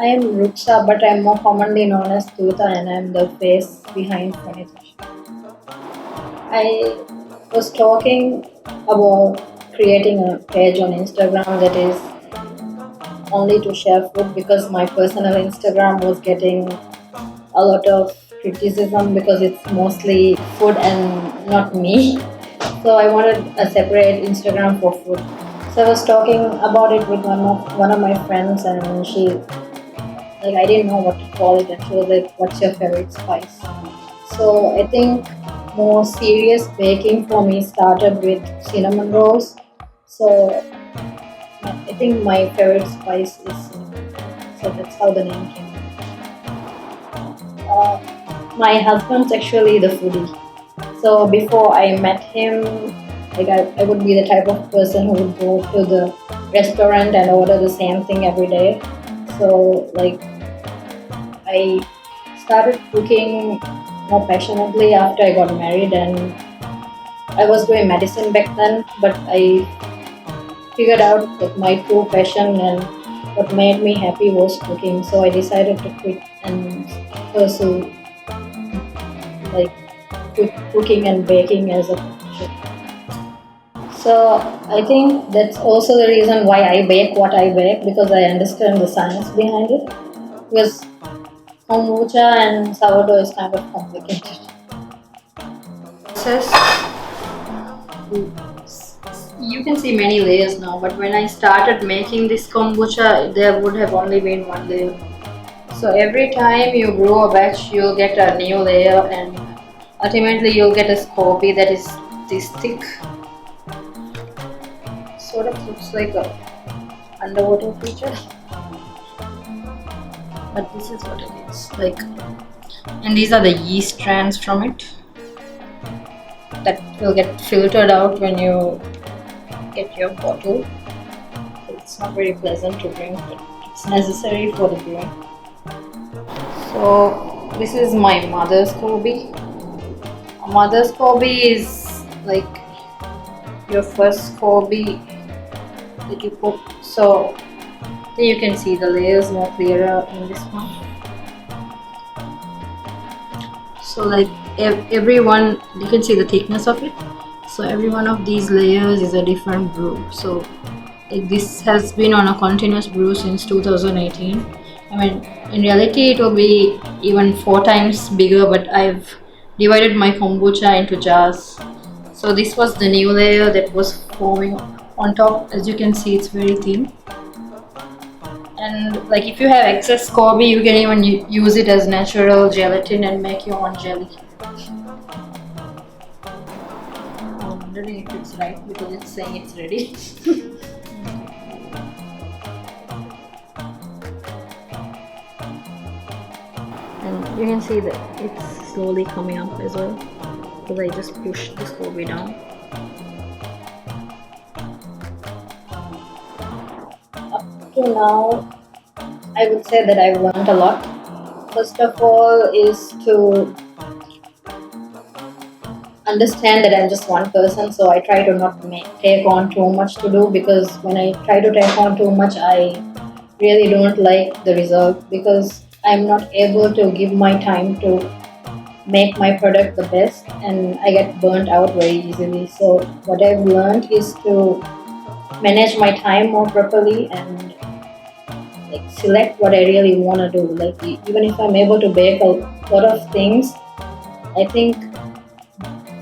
I am Rukhsa, but I'm more commonly known as Thootha, and I'm the face behind Fonithoshi. I was talking about creating a page on Instagram that is only to share food because my personal Instagram was getting a lot of criticism because it's mostly food and not me. So I wanted a separate Instagram for food. So I was talking about it with one of my friends, and I didn't know what to call it, and she was like, "What's your favorite spice?" So I think more serious baking for me started with cinnamon rolls. So I think my favorite spice is cinnamon. So that's how the name came. My husband's actually the foodie. So before I met him, I would be the type of person who would go to the restaurant and order the same thing every day. So I started cooking more passionately after I got married, and I was doing medicine back then, but I figured out that my true passion and what made me happy was cooking. So I decided to quit and pursue like cooking and baking as a profession. So I think that's also the reason why I bake what I bake, because I understand the science behind it. Because kombucha and sourdough is kind of complicated. Process, you can see many layers now, but when I started making this kombucha, there would have only been one layer. So every time you brew a batch, you'll get a new layer, and ultimately you'll get a scoby that is this thick. Sort of looks like a underwater creature, but this is what it is like. And these are the yeast strands from it that will get filtered out when you get your bottle. It's not very pleasant to drink, but it's necessary for the brewing. So this is my mother's Kobe. A mother's Kobe is like your first Kobe that you put. So then you can see the layers more clearer in this one. So like every one, you can see the thickness of it. So every one of these layers is a different brew. So like this has been on a continuous brew since 2018. I mean, in reality it will be even 4 times bigger, but I've divided my kombucha into jars. So this was the new layer that was forming on top. As you can see, it's very thin. And like if you have excess Kobe, you can even use it as natural gelatin and make your own jelly. I'm wondering if it's right because it's saying it's ready. And you can see that it's slowly coming up as well because I just pushed this Kobe down. Up to now, I would say that I've learned a lot. First of all is to understand that I'm just one person, so I try to not take on too much to do, because when I try to take on too much, I really don't like the result, because I'm not able to give my time to make my product the best, and I get burnt out very easily. So what I've learned is to manage my time more properly and like select what I really want to do. Like even if I'm able to bake a lot of things, I think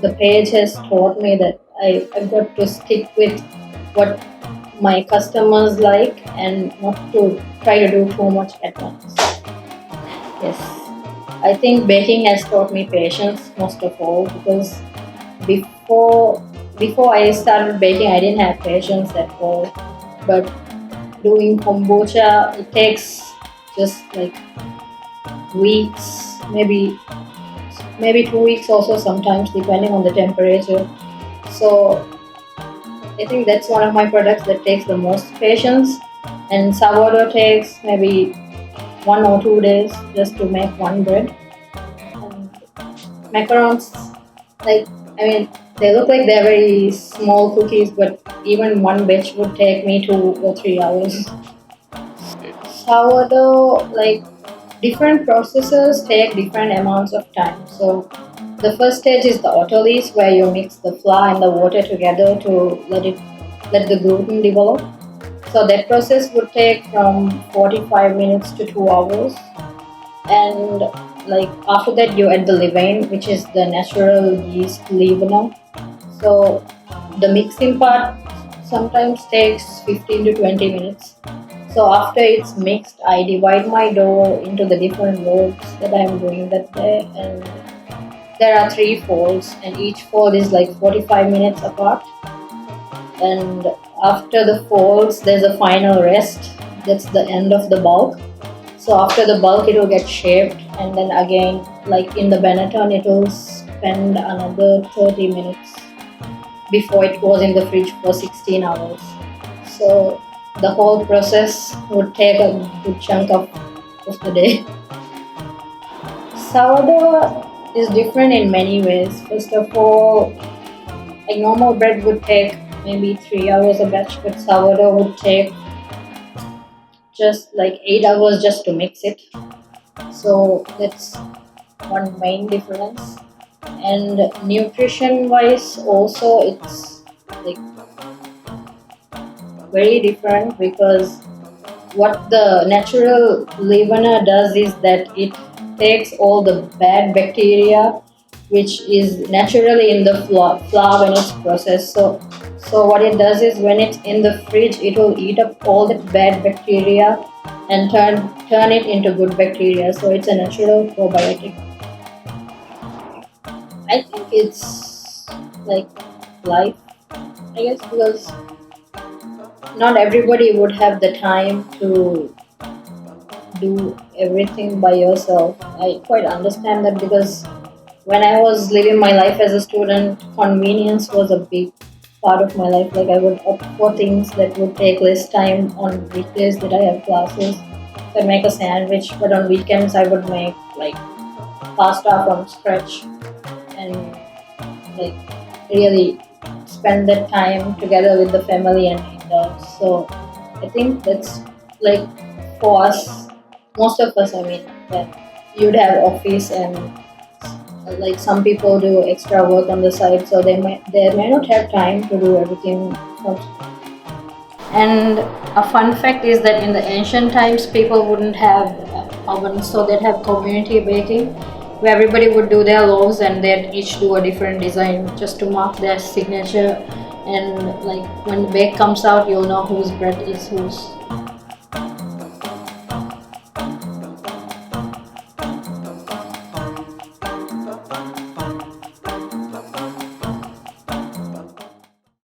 the page has taught me that I've got to stick with what my customers like and not to try to do too much at once. Yes, I think baking has taught me patience most of all, because before I started baking, I didn't have patience at all. But doing kombucha, it takes just like weeks, maybe 2 weeks also sometimes, depending on the temperature. So I think that's one of my products that takes the most patience. And sourdough takes maybe 1 or 2 days just to make one bread. And macarons, they look like they're very small cookies, but even one batch would take me 2 or 3 hours. Sourdough, like different processes take different amounts of time. So the first stage is the autolysis, where you mix the flour and the water together to let the gluten develop. So that process would take from 45 minutes to 2 hours. And like after that you add the levain, which is the natural yeast leavener. So the mixing part sometimes takes 15 to 20 minutes. So after it's mixed, I divide my dough into the different loaves that I'm doing that day, and there are three folds, and each fold is like 45 minutes apart. And after the folds, there's a final rest. That's the end of the bulk. So after the bulk, it will get shaped, and then again, like in the Benetton, it will spend another 30 minutes before it goes in the fridge for 16 hours. So the whole process would take a good chunk of the day. Sourdough is different in many ways. First of all, a normal bread would take maybe 3 hours a batch, but sourdough would take just like 8 hours just to mix it. So that's one main difference. And nutrition wise, also it's like very different, because what the natural leavener does is that it takes all the bad bacteria which is naturally in the flour when it's processed. So what it does is when it's in the fridge, it will eat up all that bad bacteria and turn it into good bacteria. So it's a natural probiotic. I think it's like life, I guess, because not everybody would have the time to do everything by yourself. I quite understand that, because when I was living my life as a student, convenience was a big part of my life. Like I would opt for things that would take less time on weekdays that I have classes. So I'd make a sandwich, but on weekends I would make like pasta from scratch and like really spend that time together with the family and eat out. So I think that's like for us, most of us, I mean, that you'd have office and like some people do extra work on the side, so they may not have time to do everything from. And a fun fact is that in the ancient times, people wouldn't have ovens, so they'd have community baking, where everybody would do their loaves and they'd each do a different design just to mark their signature. And like when the bake comes out, you'll know whose bread is whose.